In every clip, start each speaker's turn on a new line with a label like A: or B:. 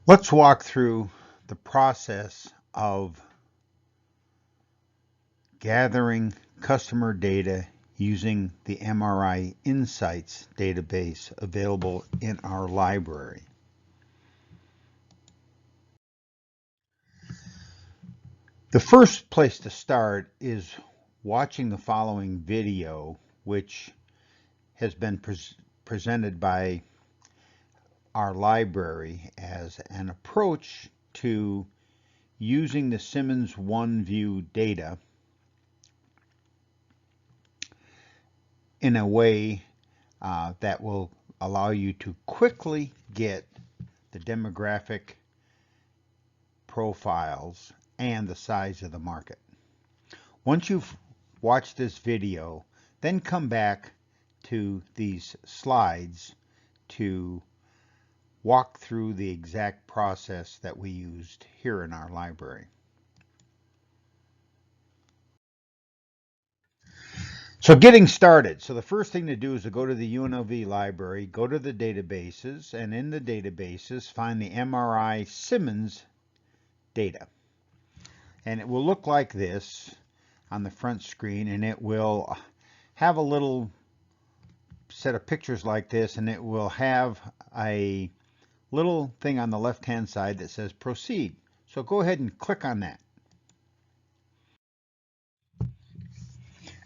A: Let's walk through the process of gathering customer data using the MRI Insights database available in our library. The first place to start is watching the following video, which has been presented by our library as an approach to using the Simmons OneView data in a way that will allow you to quickly get the demographic profiles and the size of the market. Once you've watched this video, then come back to these slides to walk through the exact process that we used here in our library. So getting started. So the first thing to do is to go to the UNLV library, go to the databases, and in the databases find the MRI Simmons data. And it will look like this on the front screen, and it will have a little set of pictures like this, and it will have a little thing on the left-hand side that says proceed. So go ahead and click on that.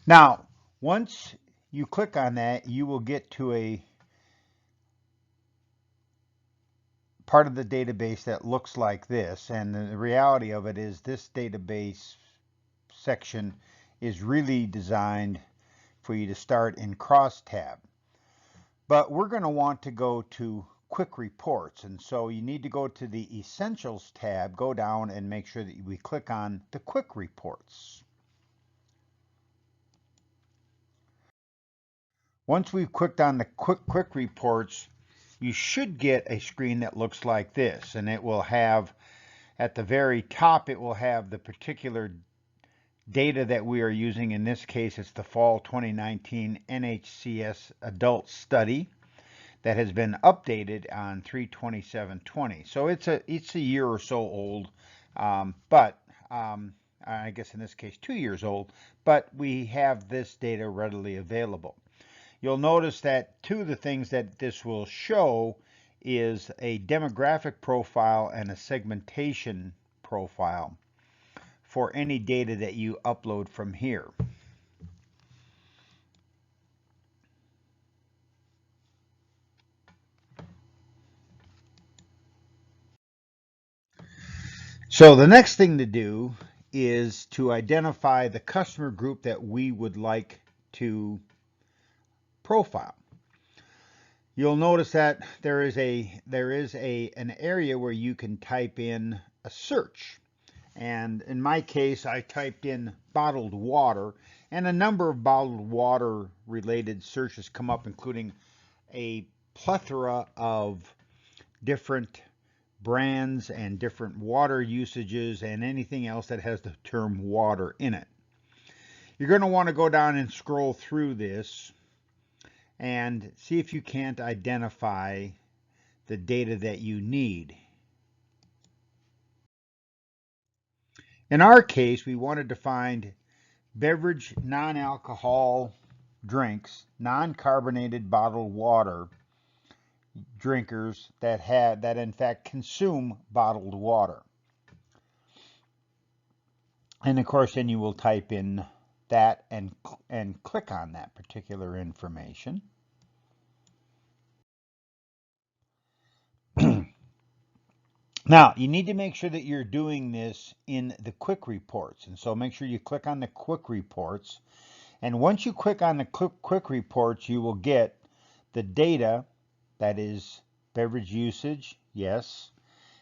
A: Now, once you click on that, you will get to a part of the database that looks like this, and the reality of it is this database section is really designed for you to start in crosstab. But we're going to want to go to quick reports, and so you need to go to the Essentials tab, go down and make sure that we click on the quick reports. Once we've clicked on the quick reports, you should get a screen that looks like this, and it will have at the very top, it will have the particular data that we are using. In this case, it's the fall 2019 NHCS adult study that has been updated on 3/27/20. So it's a year or so old, but I guess in this case 2 years old, but we have this data readily available. You'll notice that two of the things that this will show is a demographic profile and a segmentation profile for any data that you upload from here. So the next thing to do is to identify the customer group that we would like to profile. You'll notice that there is an area where you can type in a search. And in my case, I typed in bottled water, and a number of bottled water related searches come up, including a plethora of different brands and different water usages and anything else that has the term water in it. You're going to want to go down and scroll through this and see if you can't identify the data that you need. In our case, we wanted to find beverage non-alcohol drinks, non-carbonated bottled water drinkers that in fact consume bottled water. And of course, then you will type in that and click on that particular information. Now, you need to make sure that you're doing this in the quick reports. And so make sure you click on the quick reports. And once you click on the quick reports, you will get the data that is beverage usage, yes.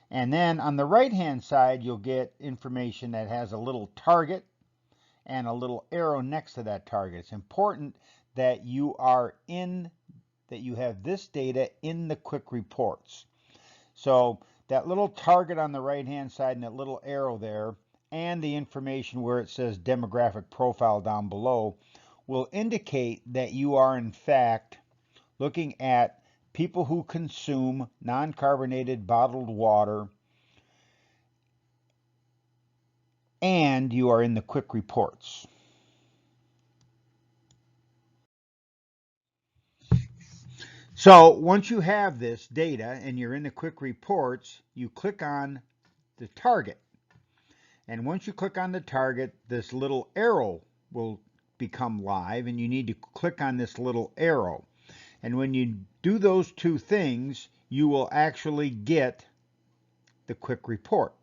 A: And then on the right-hand side, you'll get information that has a little target and a little arrow next to that target. It's important that you have this data in the quick reports. So that little target on the right-hand side and that little arrow there and the information where it says demographic profile down below will indicate that you are in fact looking at people who consume non-carbonated bottled water, and you are in the quick reports. So once you have this data and you're in the quick reports, you click on the target. And once you click on the target, this little arrow will become live, and you need to click on this little arrow. And when you do those two things, you will actually get the quick report.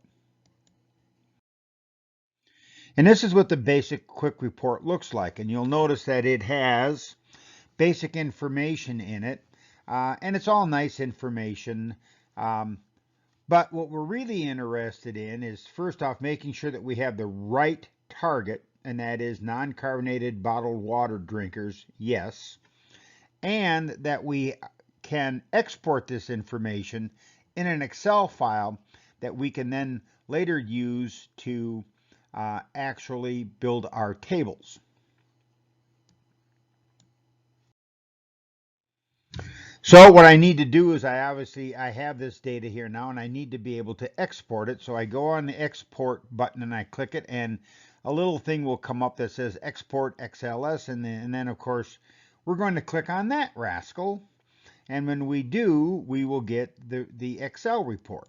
A: And this is what the basic quick report looks like. And you'll notice that it has basic information in it. And it's all nice information. But what we're really interested in is, first off, making sure that we have the right target, and that is non-carbonated bottled water drinkers, yes. And that we can export this information in an Excel file that we can then later use to actually build our tables. So what I need to do is I have this data here now, and I need to be able to export it. So I go on the export button and I click it, and a little thing will come up that says export XLS, and then of course we're going to click on that rascal, and when we do, we will get the Excel report.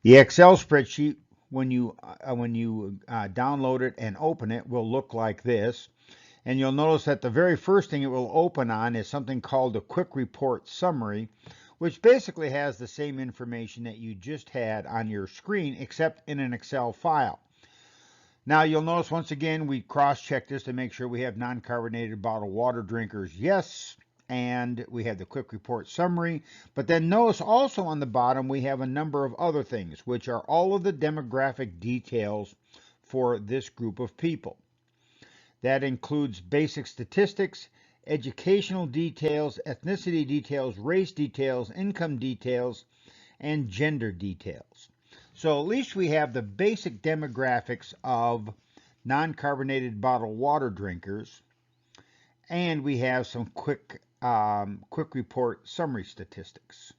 A: The Excel spreadsheet, when you download it and open it, will look like this. And you'll notice that the very first thing it will open on is something called a quick report summary, which basically has the same information that you just had on your screen, except in an Excel file. Now you'll notice once again we cross-check this to make sure we have non-carbonated bottled water drinkers, yes, and we have the quick report summary. But then notice also on the bottom we have a number of other things, which are all of the demographic details for this group of people. That includes basic statistics, educational details, ethnicity details, race details, income details, and gender details. So at least we have the basic demographics of non-carbonated bottled water drinkers, and we have some quick report summary statistics.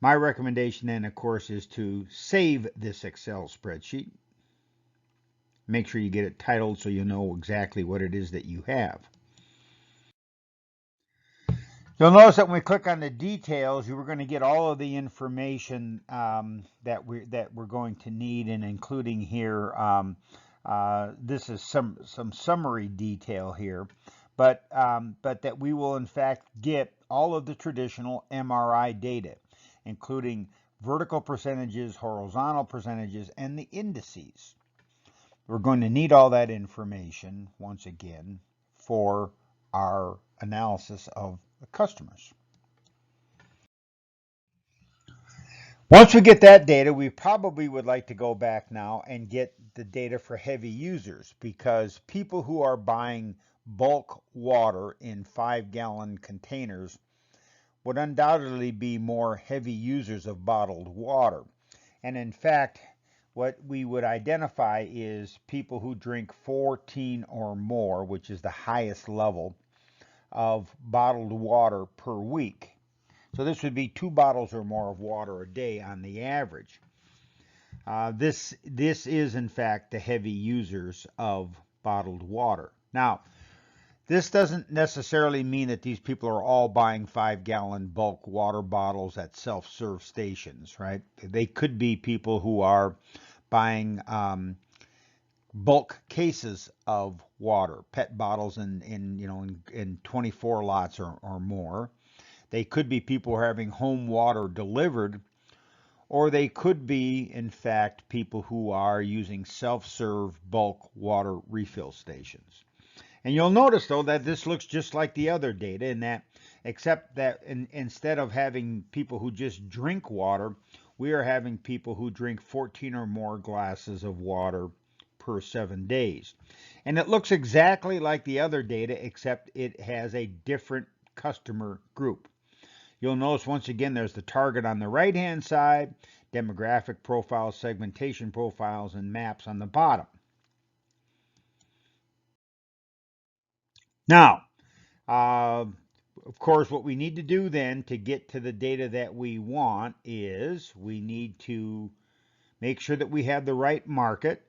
A: My recommendation then, of course, is to save this Excel spreadsheet. Make sure you get it titled so you know exactly what it is that you have. You'll notice that when we click on the details, you are going to get all of the information that we're going to need, and including here, this is some summary detail here, but that we will in fact get all of the traditional MRI data, including vertical percentages, horizontal percentages, and the indices. We're going to need all that information, once again, for our analysis of the customers. Once we get that data, we probably would like to go back now and get the data for heavy users, because people who are buying bulk water in 5-gallon containers would undoubtedly be more heavy users of bottled water. And in fact, what we would identify is people who drink 14 or more, which is the highest level of bottled water per week. So this would be 2 bottles or more of water a day on the average. This is in fact the heavy users of bottled water. Now, this doesn't necessarily mean that these people are all buying 5-gallon bulk water bottles at self-serve stations, right? They could be people who are buying bulk cases of water, PET bottles in 24 lots or more. They could be people who are having home water delivered, or they could be, in fact, people who are using self-serve bulk water refill stations. And you'll notice, though, that this looks just like the other data, in that, except that instead of having people who just drink water, we are having people who drink 14 or more glasses of water per 7 days. And it looks exactly like the other data, except it has a different customer group. You'll notice once again there's the target on the right-hand side, demographic profiles, segmentation profiles, and maps on the bottom. Now, Of course, what we need to do then to get to the data that we want is we need to make sure that we have the right market.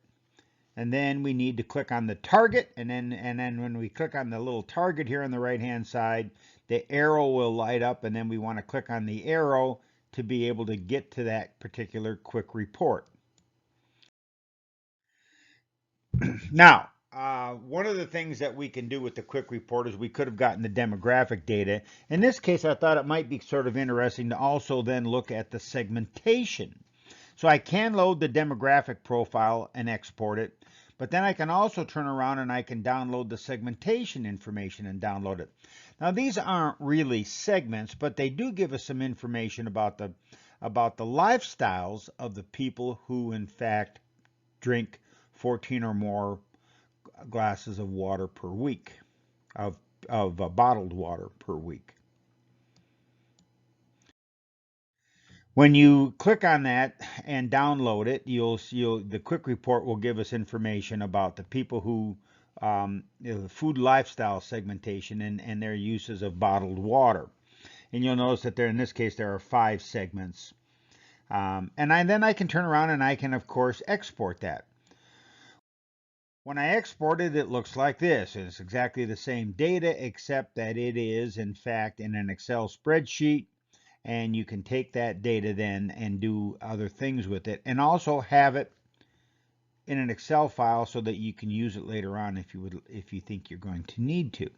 A: And then we need to click on the target, and then when we click on the little target here on the right hand side, the arrow will light up, and then we want to click on the arrow to be able to get to that particular quick report. Now, one of the things that we can do with the quick report is we could have gotten the demographic data. In this case, I thought it might be sort of interesting to also then look at the segmentation. So I can load the demographic profile and export it, but then I can also turn around and I can download the segmentation information and download it. Now these aren't really segments, but they do give us some information about the lifestyles of the people who in fact drink 14 or more glasses of water per week, of bottled water per week. When you click on that and download it, the quick report will give us information about the people who the food lifestyle segmentation and their uses of bottled water. And you'll notice that in this case there are 5 segments. Then I can turn around and I can of course export that. When I export it, it looks like this. It's exactly the same data, except that it is in fact in an Excel spreadsheet. And you can take that data then and do other things with it, and also have it in an Excel file so that you can use it later on if you think you're going to need to.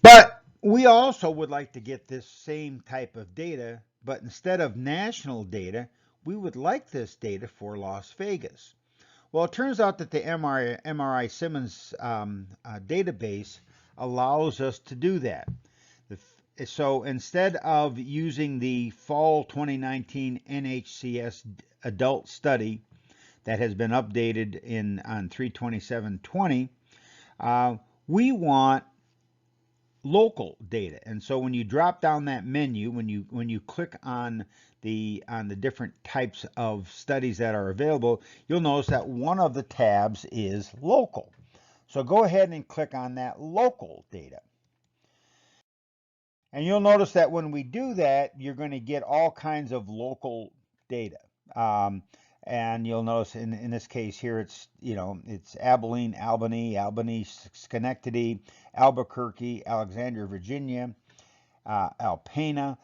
A: But we also would like to get this same type of data, but instead of national data, we would like this data for Las Vegas. Well, it turns out that the MRI Simmons database allows us to do that. So instead of using the fall 2019 NHCS adult study that has been updated on 3/27/20, we want local data. And so when you drop down that menu, when you click on the different types of studies that are available, you'll notice that one of the tabs is local. So go ahead and click on that local data. And you'll notice that when we do that, you're going to get all kinds of local data. And you'll notice in this case here, it's Abilene, Albany, Schenectady, Albuquerque, Alexandria, Virginia, Alpena.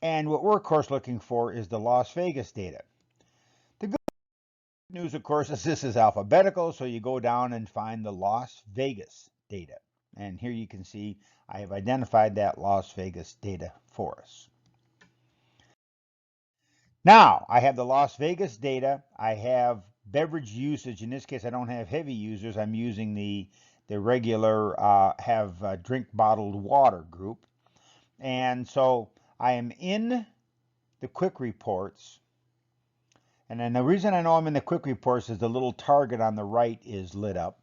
A: And what we're, of course, looking for is the Las Vegas data. The good news, of course, is this is alphabetical, so you go down and find the Las Vegas data. And here you can see I have identified that Las Vegas data for us. Now, I have the Las Vegas data. I have beverage usage. In this case, I don't have heavy users. I'm using the regular drink bottled water group. And so I am in the quick reports. And then the reason I know I'm in the quick reports is the little target on the right is lit up.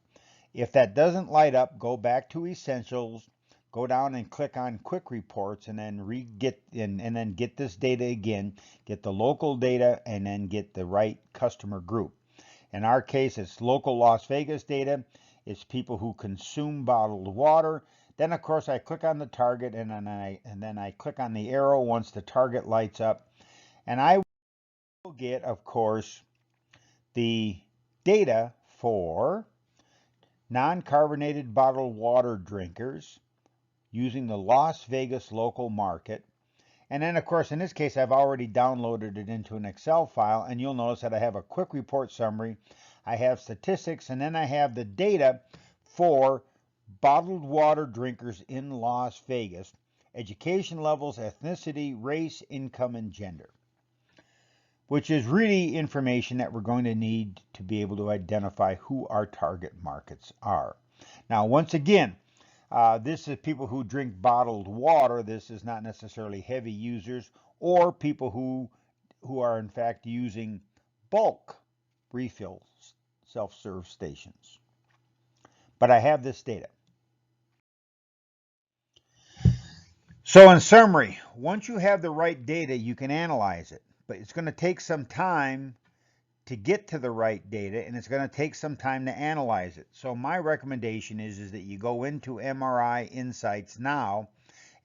A: If that doesn't light up, go back to Essentials, go down and click on Quick Reports, and then get this data again, get the local data, and then get the right customer group. In our case, it's local Las Vegas data. It's people who consume bottled water. Then, of course, I click on the target, and then I click on the arrow once the target lights up, and I will get, of course, the data for non-carbonated bottled water drinkers using the Las Vegas local market. And then, of course, in this case, I've already downloaded it into an Excel file, and you'll notice that I have a quick report summary, I have statistics, and then I have the data for bottled water drinkers in Las Vegas, education levels, ethnicity, race, income, and gender, which is really information that we're going to need to be able to identify who our target markets are. Now, once again, this is people who drink bottled water. This is not necessarily heavy users or people who are in fact using bulk refill self-serve stations. But I have this data. So in summary, once you have the right data, you can analyze it. But it's going to take some time to get to the right data, and it's going to take some time to analyze it. So my recommendation is that you go into MRI Insights now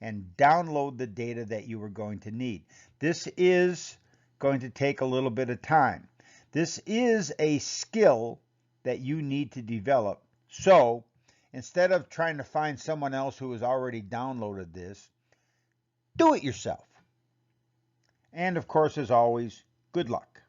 A: and download the data that you are going to need. This is going to take a little bit of time. This is a skill that you need to develop. So instead of trying to find someone else who has already downloaded this, do it yourself. And of course, as always, good luck.